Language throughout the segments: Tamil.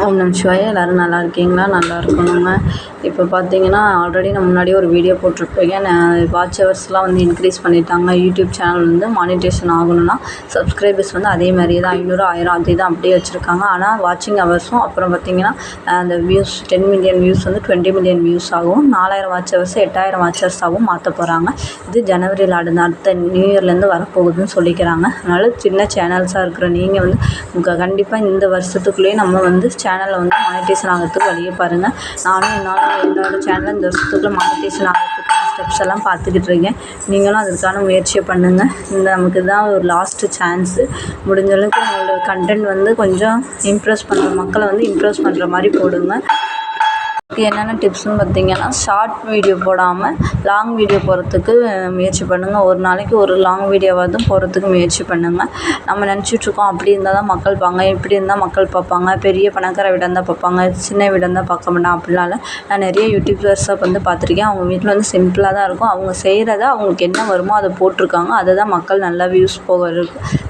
ஓம் நம சிவாய. எல்லோரும் நல்லா இருக்கீங்களா? நல்லா இருக்கணுங்க. இப்போ பார்த்தீங்கன்னா ஆல்ரெடி நான் முன்னாடியே ஒரு வீடியோ போட்டிருப்பேங்க. வாட்ச் ஹவர்ஸ்லாம் வந்து இன்க்ரீஸ் பண்ணிட்டாங்க. யூடியூப் சேனல் வந்து மானிட்டேஷன் ஆகணும்னா சப்ஸ்கிரைபர்ஸ் வந்து அதே மாதிரி தான் 500 1000 அதே தான் அப்படியே வச்சுருக்காங்க. ஆனால் வாட்சிங் ஹவர்ஸும் அப்புறம் பார்த்தீங்கன்னா அந்த வியூஸ் 10 மில்லியன் வியூஸ் வந்து 20 மில்லியன் வியூஸ் ஆகும். 4000 வாட்ச் ஹவர்ஸ் 8000 வாட்ச் ஹவர்ஸாகவும் மாற்ற போகிறாங்க. இது ஜனவரியில் அடுத்த நியூ இயர்லேருந்து வரப்போகுதுன்னு சொல்லிக்கிறாங்க. அதனால் சின்ன சேனல்ஸாக இருக்கிற நீங்கள் வந்து கண்டிப்பாக இந்த வருஷத்துக்குள்ளேயே நம்ம வந்து சேனலில் வந்து மானிட்டேஷன் ஆகிறதுக்கு வழியை பாருங்கள். நானும் என்னோடய சேனலில் இந்த வருஷத்துக்குள்ளே மானிட்டேஷன் ஆகிறதுக்கான ஸ்டெப்ஸ் எல்லாம் பார்த்துக்கிட்டு இருக்கேன். நீங்களும் அதுக்கான முயற்சியை பண்ணுங்கள். நமக்கு தான் ஒரு லாஸ்ட்டு சான்ஸு. முடிஞ்ச அளவுக்கு உங்களோட கண்டென்ட் வந்து கொஞ்சம் இம்ப்ரெஸ் பண்ணுற மக்களை வந்து இம்ப்ரெஸ் பண்ணுற மாதிரி போடுங்க. என்னென்ன டிப்ஸ்னு பார்த்தீங்கன்னா, ஷார்ட் வீடியோ போடாமல் லாங் வீடியோ போடுறதுக்கு முயற்சி பண்ணுங்கள். ஒரு நாளைக்கு ஒரு லாங் வீடியோவாவது போடுறதுக்கு முயற்சி பண்ணுங்கள். நம்ம நினச்சிட்ருக்கோம் அப்படி இருந்தால் தான் மக்கள் பார்ப்பாங்க, இப்படி இருந்தால் மக்கள் பார்ப்பாங்க, பெரிய பணக்கார வீடாக இருந்தால் பார்ப்பாங்க, சின்ன வீடாக இருந்தால் பார்க்க மாட்டான் அப்படிலாம் இல்லை. நான் நிறைய யூடியூபர்ஸை வந்து பார்த்துருக்கேன். அவங்க வீட்டில் வந்து சிம்பிளாக தான் இருக்கும். அவங்க செய்கிறத அவங்களுக்கு என்ன வருமோ அதை போட்டிருக்காங்க. அதை தான் மக்கள் நல்லா வியூஸ்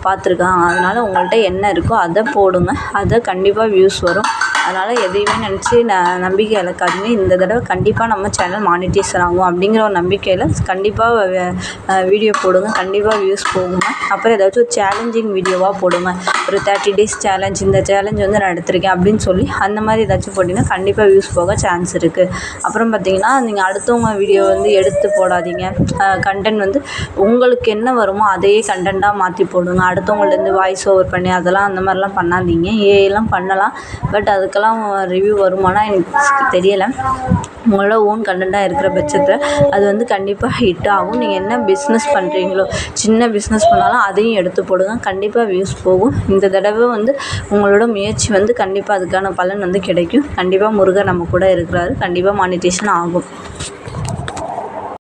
பார்த்துருக்காங்க. அதனால் உங்கள்கிட்ட என்ன இருக்கோ அதை போடுங்க. அதை கண்டிப்பாக வியூஸ் வரும். அதனால் எதையுமே நினச்சி நம்பிக்கை இழக்காதீங்க. இந்த தடவை கண்டிப்பாக நம்ம சேனல் மானிட்டேஷன் ஆகும் அப்படிங்கிற ஒரு நம்பிக்கையில் கண்டிப்பாக வீடியோ போடுங்க. கண்டிப்பாக வியூஸ் போகுங்க. அப்புறம் ஏதாச்சும் ஒரு சேலஞ்சிங் வீடியோவாக போடுங்க. ஒரு 30 days சேலஞ்ச், இந்த சேலஞ்ச் வந்து நான் எடுத்திருக்கேன் அப்படின்னு சொல்லி அந்த மாதிரி ஏதாச்சும் போட்டிங்கன்னா கண்டிப்பாக வியூஸ் போக சான்ஸ் இருக்குது. அப்புறம் பார்த்திங்கன்னா, நீங்கள் அடுத்தவங்க வீடியோ வந்து எடுத்து போடாதீங்க. கண்டென்ட் வந்து உங்களுக்கு என்ன வருமோ அதையே கண்டென்ட்டாக மாற்றி போடுங்க. அடுத்தவங்கள்டேருந்து வாய்ஸ் ஓவர் பண்ணி அதெல்லாம் அந்த மாதிரிலாம் பண்ணாதீங்க. ஏஐலாம் பண்ணலாம், பட் அதுக்கெல்லாம் ரிவ்யூ வருமானா எனக்கு தெரியலை. உங்களோட ஓன் கண்டென்ட்டாக இருக்கிற பட்சத்தில் அது வந்து கண்டிப்பாக ஹிட் ஆகும். நீங்கள் என்ன பிஸ்னஸ் பண்ணுறீங்களோ, சின்ன பிஸ்னஸ் பண்ணாலும் அதையும் எடுத்து போடுங்க. கண்டிப்பாக வியூஸ் போகும். இந்த தடவை வந்து உங்களோட முயற்சி வந்து கண்டிப்பாக அதுக்கான பலன் வந்து கிடைக்கும். கண்டிப்பாக முருகர் நம்ம கூட இருக்கிறாரு. கண்டிப்பாக மானிட்டேஷன் ஆகும்.